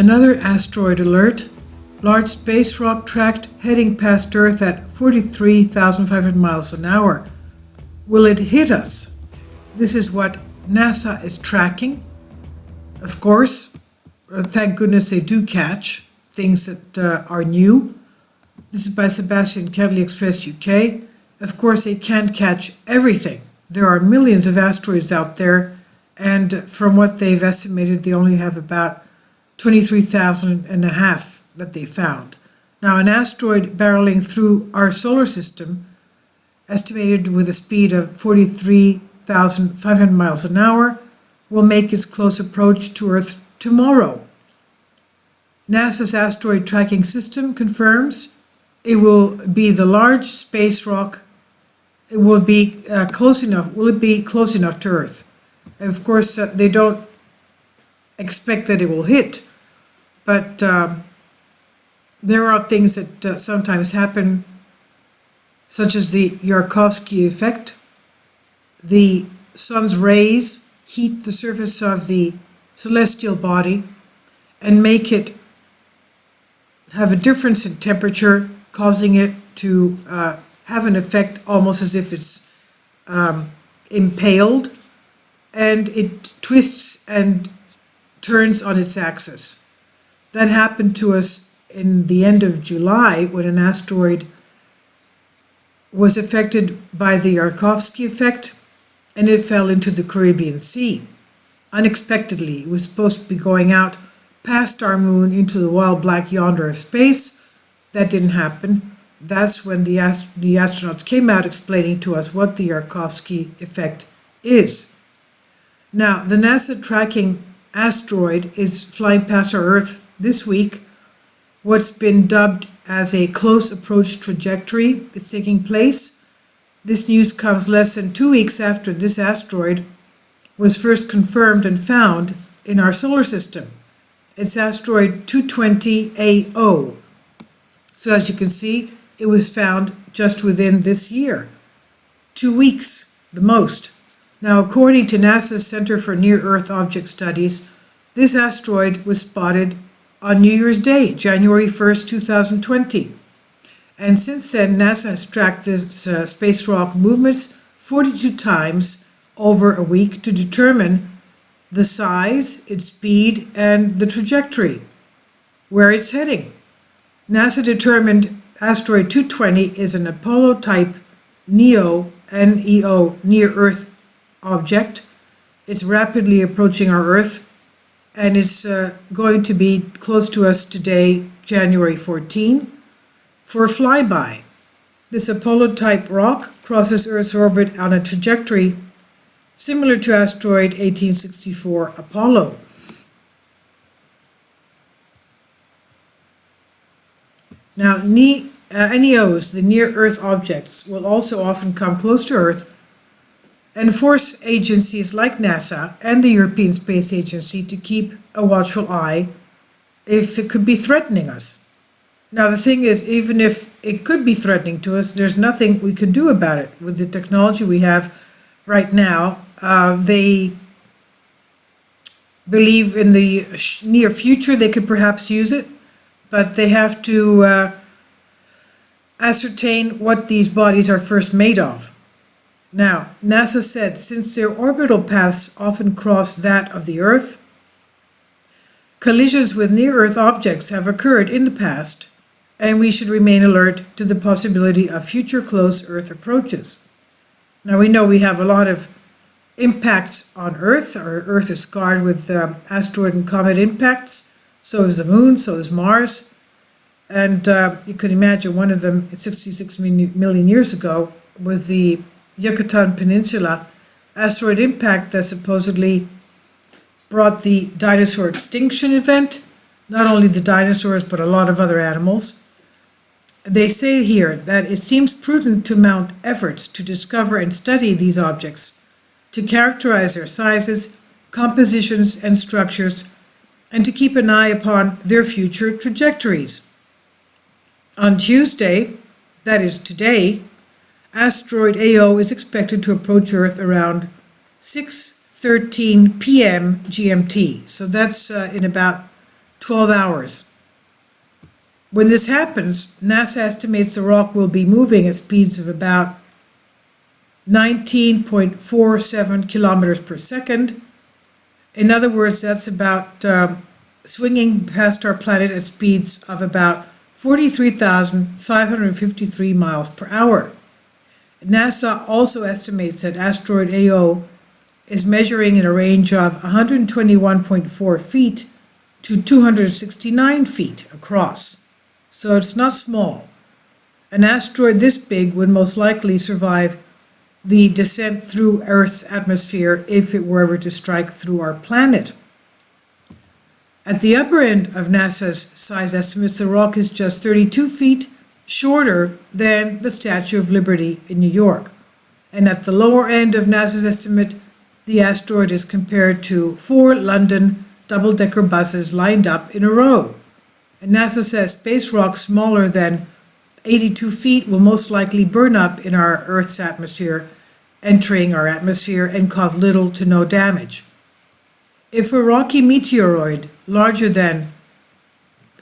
Another asteroid alert. Large space rock tracked heading past Earth at 43,500 miles an hour. Will it hit us? This is what NASA is tracking. Of course, thank goodness they do catch things that are new. This is by Sebastian Kelly, Express UK. Of course, they can't catch everything. There are millions of asteroids out there, and from what they've estimated, they only have about 23,000 and a half that they found. Now, an asteroid barreling through our solar system, estimated with a speed of 43,500 miles an hour, will make its close approach to Earth tomorrow. NASA's asteroid tracking system confirms it will be the large space rock. It will be close enough. Will it be close enough to Earth? And of course, they don't expect that it will hit, but there are things that sometimes happen, such as the Yarkovsky Effect. The sun's rays heat the surface of the celestial body and make it have a difference in temperature, causing it to have an effect almost as if it's impaled, and it twists and turns on its axis. That happened to us in the end of July when an asteroid was affected by the Yarkovsky Effect, and it fell into the Caribbean Sea. Unexpectedly, it was supposed to be going out past our moon into the wild black yonder of space. That didn't happen. That's when the astronauts came out explaining to us what the Yarkovsky Effect is. Now, the NASA tracking asteroid is flying past our Earth this week. What's been dubbed as a close approach trajectory is taking place. This news comes less than 2 weeks after this asteroid was first confirmed and found in our solar system. It's asteroid 220AO. So as you can see, it was found just within this year. 2 weeks, the most. Now, according to NASA's Center for Near-Earth Object Studies, this asteroid was spotted on New Year's Day, January 1st, 2020. And since then, NASA has tracked this space rock movements 42 times over a week to determine the size, its speed, and the trajectory, where it's heading. NASA determined asteroid 220 is an Apollo-type NEO, near-Earth object. It's rapidly approaching our Earth, and it's going to be close to us today, January 14, for a flyby. This Apollo-type rock crosses Earth's orbit on a trajectory similar to asteroid 1864 Apollo. Now, NEOs, the near-Earth objects, will also often come close to Earth and force agencies like NASA and the European Space Agency to keep a watchful eye if it could be threatening us. Now, the thing is, even if it could be threatening to us, there's nothing we could do about it. With the technology we have right now, they believe in the near future they could perhaps use it, but they have to ascertain what these bodies are first made of. Now, NASA said since their orbital paths often cross that of the Earth, collisions with near-Earth objects have occurred in the past, and we should remain alert to the possibility of future close Earth approaches. Now, we know we have a lot of impacts on Earth. Our Earth is scarred with asteroid and comet impacts. So is the Moon, so is Mars. And you can imagine one of them 66 million years ago was the Yucatan Peninsula asteroid impact that supposedly brought the dinosaur extinction event, not only the dinosaurs but a lot of other animals. They say here that it seems prudent to mount efforts to discover and study these objects, to characterize their sizes, compositions, and structures, and to keep an eye upon their future trajectories. On Tuesday, that is today, asteroid AO is expected to approach Earth around 6:13 p.m. GMT. So that's in about 12 hours. When this happens, NASA estimates the rock will be moving at speeds of about 19.47 kilometers per second. In other words, that's about swinging past our planet at speeds of about 43,553 miles per hour. NASA also estimates that asteroid AO is measuring in a range of 121.4 feet to 269 feet across. So it's not small. An asteroid this big would most likely survive the descent through Earth's atmosphere if it were ever to strike through our planet. At the upper end of NASA's size estimates, the rock is just 32 feet shorter than the Statue of Liberty in New York. And at the lower end of NASA's estimate, the asteroid is compared to 4 London double-decker buses lined up in a row. And NASA says space rocks smaller than 82 feet will most likely burn up in our Earth's atmosphere, entering our atmosphere, and cause little to no damage. If a rocky meteoroid larger than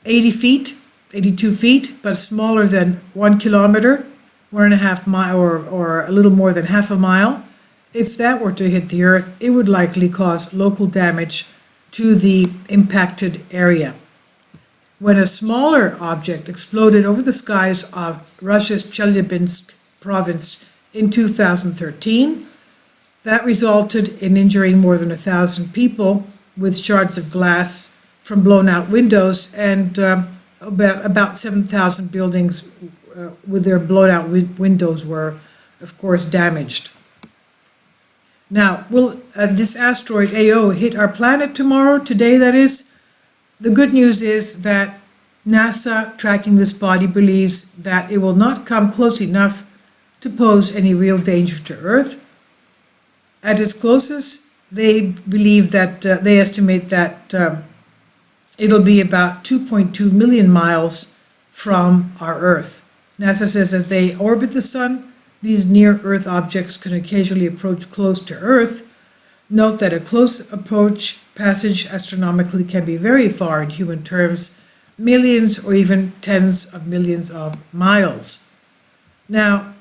82 feet, but smaller than 1 kilometer, 1.5 mile, or a little more than half a mile, if that were to hit the Earth, it would likely cause local damage to the impacted area. When a smaller object exploded over the skies of Russia's Chelyabinsk province in 2013, that resulted in injuring more than 1,000 people with shards of glass from blown out windows, and about 7,000 buildings with their blown out windows were, of course, damaged. Now, will this asteroid AO hit our planet tomorrow, today that is? The good news is that NASA, tracking this body, believes that it will not come close enough to pose any real danger to Earth. At its closest, they believe that, they estimate that it'll be about 2.2 million miles from our Earth. NASA says as they orbit the Sun, these near-Earth objects can occasionally approach close to Earth. Note that a close approach passage astronomically can be very far in human terms, millions or even tens of millions of miles. Now,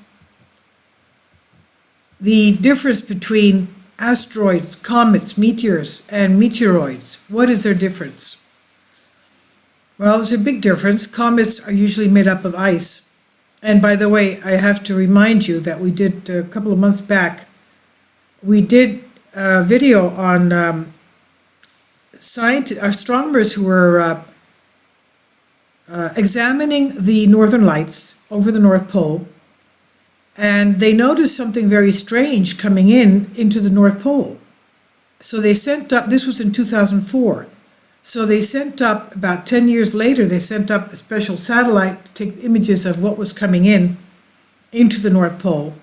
the difference between asteroids, comets, meteors, and meteoroids, what is their difference? Well, there's a big difference. Comets are usually made up of ice. And by the way, I have to remind you that we did a couple of months back, we did a video on astronomers who were examining the northern lights over the North Pole, and they noticed something very strange coming into the North Pole. So they sent up, this was in 2004, so they sent up, about 10 years later, they sent up a special satellite to take images of what was coming into the North Pole.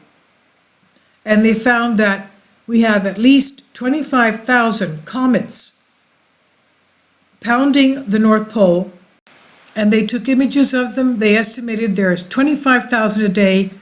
And they found that we have at least 25,000 comets pounding the North Pole, and they took images of them. They estimated there's 25,000 a day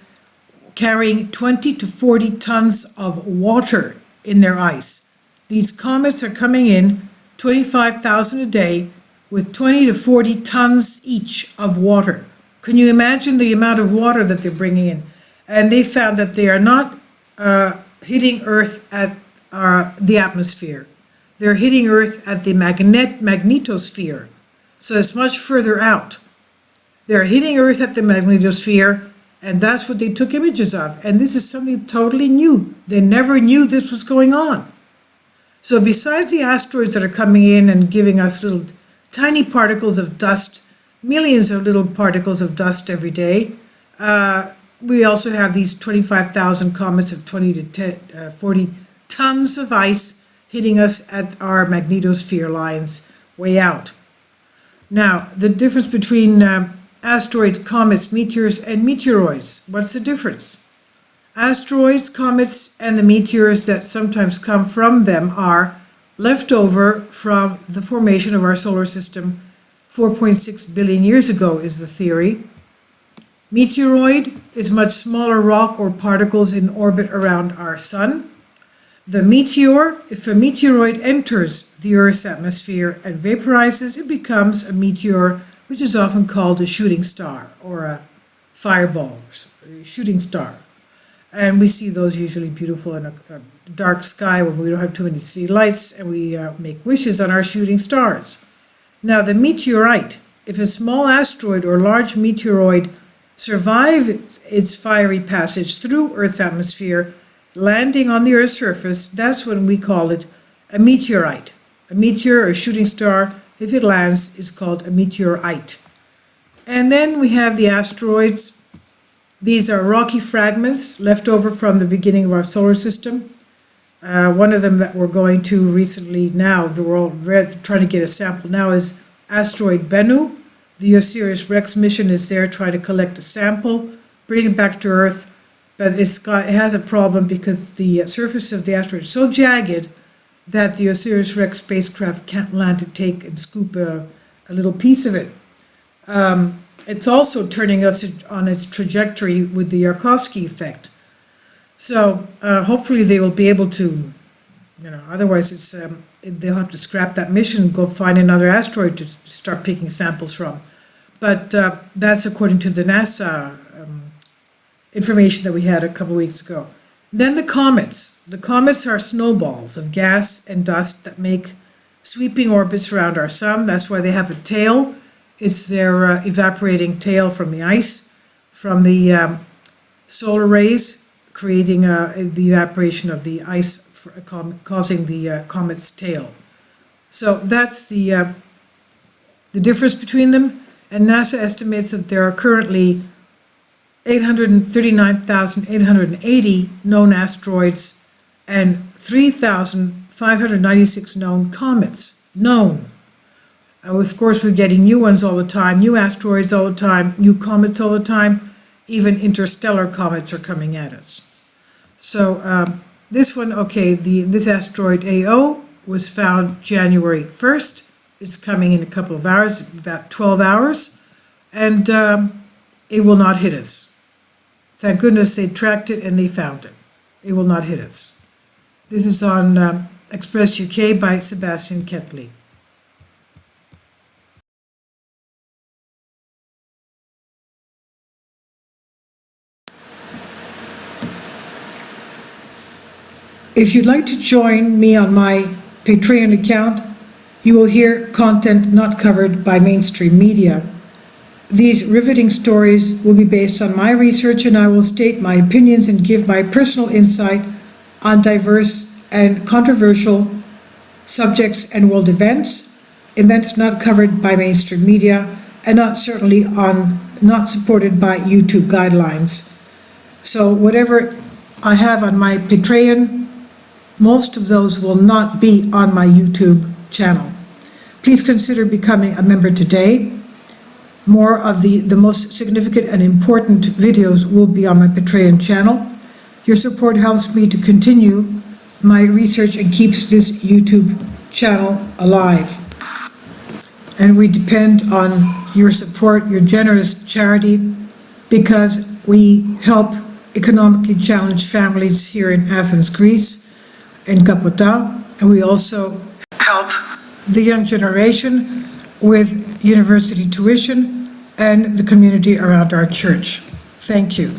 carrying 20 to 40 tons of water in their ice. These comets are coming in 25,000 a day with 20 to 40 tons each of water. Can you imagine the amount of water that they're bringing in? And they found that they are not hitting Earth at the atmosphere. They're hitting Earth at the magnetosphere. So it's much further out. They're hitting Earth at the magnetosphere, and that's what they took images of. And this is something totally new. They never knew this was going on. So besides the asteroids that are coming in and giving us little tiny particles of dust, millions of little particles of dust every day, we also have these 25,000 comets of 20 to 40 tons of ice hitting us at our magnetosphere lines way out. Now, the difference between asteroids, comets, meteors, and meteoroids. What's the difference? Asteroids, comets, and the meteors that sometimes come from them are left over from the formation of our solar system 4.6 billion years ago, is the theory. Meteoroid is much smaller rock or particles in orbit around our sun. The meteor, if a meteoroid enters the Earth's atmosphere and vaporizes, it becomes a meteor, which is often called a shooting star or a fireball, a shooting star. And we see those usually beautiful in a dark sky when we don't have too many city lights, and we make wishes on our shooting stars. Now, the meteorite, if a small asteroid or large meteoroid survives its fiery passage through Earth's atmosphere, landing on the Earth's surface, that's when we call it a meteorite. A meteor or shooting star, if it lands, is called a meteorite. And then we have the asteroids. These are rocky fragments left over from the beginning of our solar system. One of them that we're going to recently now, we're all trying to get a sample now, is asteroid Bennu. The OSIRIS-REx mission is there trying to collect a sample, bring it back to Earth, but it has a problem because the surface of the asteroid is so jagged that the OSIRIS-REx spacecraft can't land to take and scoop a little piece of it. It's also turning us on its trajectory with the Yarkovsky Effect. So hopefully they will be able to, otherwise they'll have to scrap that mission and go find another asteroid to start picking samples from. But that's according to the NASA information that we had a couple weeks ago. Then the comets. The comets are snowballs of gas and dust that make sweeping orbits around our sun. That's why they have a tail. It's their evaporating tail from the ice, from the solar rays, creating the evaporation of the ice, causing the comet's tail. So that's the difference between them. And NASA estimates that there are currently 839,880 known asteroids and 3,596 known comets. Known. Of course, we're getting new ones all the time, new asteroids all the time, new comets all the time. Even interstellar comets are coming at us. So this one, okay, this asteroid AO was found January 1st. It's coming in a couple of hours, about 12 hours, and it will not hit us. Thank goodness they tracked it and they found it. It will not hit us. This is on Express UK by Sebastian Ketley. If you'd like to join me on my Patreon account, you will hear content not covered by mainstream media. These riveting stories will be based on my research, and I will state my opinions and give my personal insight on diverse and controversial subjects and world events not covered by mainstream media, and not supported by YouTube guidelines. So whatever I have on my Patreon, most of those will not be on my YouTube channel. Please consider becoming a member today. More of the most significant and important videos will be on my Patreon channel. Your support helps me to continue my research and keeps this YouTube channel alive. And we depend on your support, your generous charity, because we help economically challenged families here in Athens, Greece, in Kapota, and we also help the young generation with university tuition and the community around our church. Thank you.